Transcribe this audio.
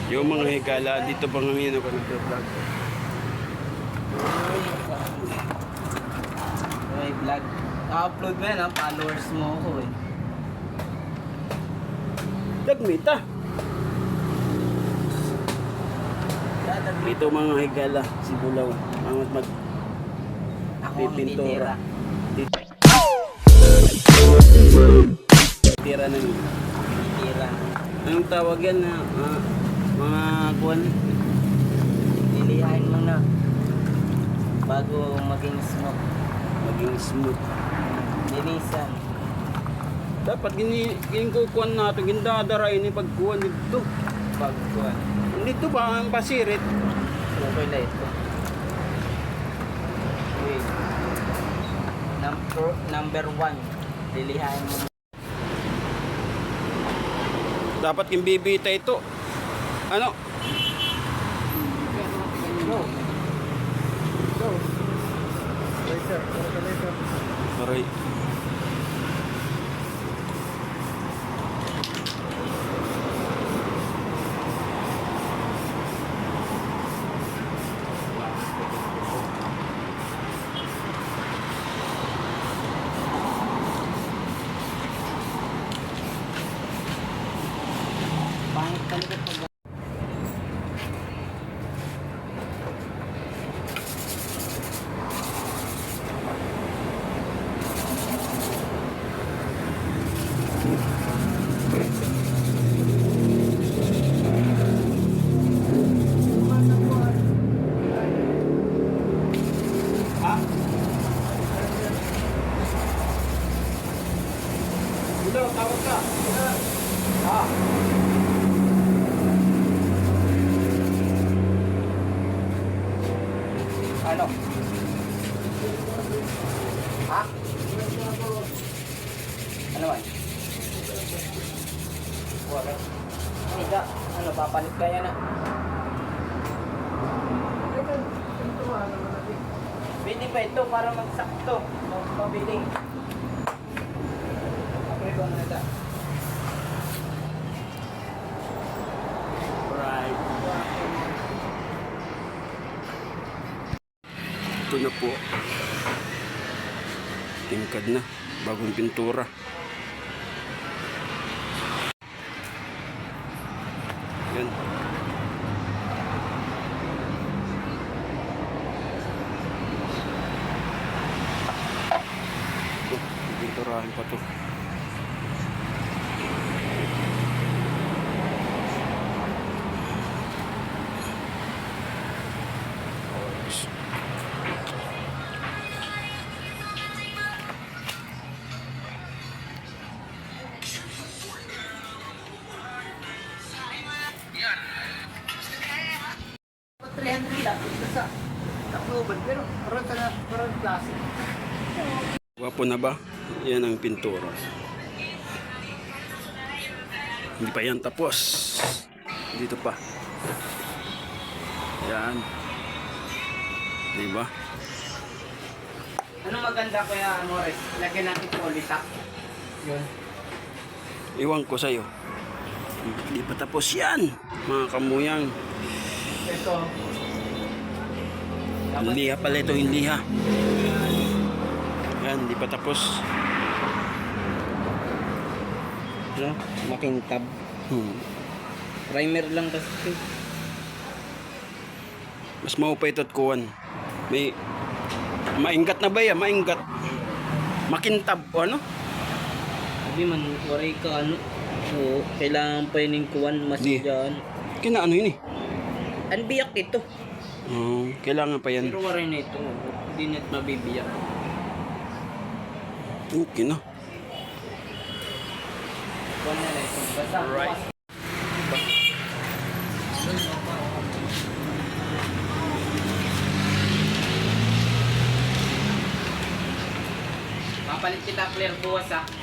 Yung mga higala, dito bang ngayon ako nag-vlog? May vlog. Na-upload mo yan, followers mo ako eh. Dagmita. Dito mga higala, si Bulaw. Ang Ako ang pipintura. titira. Tira na yun. Titira. Anong tawag yan na mga kuwan? Lilihain mo na. Bago maging smoke. Maging smooth. Linisan. Dapat ginkukuan natin, gindadarain ni pagkuhan dito. Pagkuhan. Dito ba ang pasirit? Okay na ito. Wait. Number 1. Lilihain mo. Dapat yung bibita ito. Ano? Go. Go. Later. Later. Aray. Pangit talikod pag Dito, tawag ka. ano? Ha? Ano man? Wala. Hindi ano, papalit kaya na. Pwede ba ito para magsakto? Pabiling. Okay ko na ito. Right. Ito na po. Tingkad na. Bagong pintura. Yan. Ito, pinturahin pa to. Pero parang klase. Wapo na ba? Yan ang pintura. Hindi pa yan tapos. Dito pa. Yan. Diba? Ano maganda kuya Morris? Lagyan natin politak. Yun. Iwan ko sa'yo. Hindi pa tapos yan. Mga kamuyang. Ito. Liha pala ito, yung liha. Yan, hindi pa tapos. Ano? Makintab. Primer lang kasi. Mas maupay ito at kuwan. May maingat na ba yan? Maingat. Makintab o ano? Sabi man, waray ka ano. Oo, kailangan pa yun yung kuwan mas Di. dyan. Kina ano yun eh? Anbiyak ito. Kailangan pa yan. Pero waray na ito. Hindi na't mabibiyak. Okay na. Kuwan na na ito. Basta. Right. Papalit kita clear buwas ha.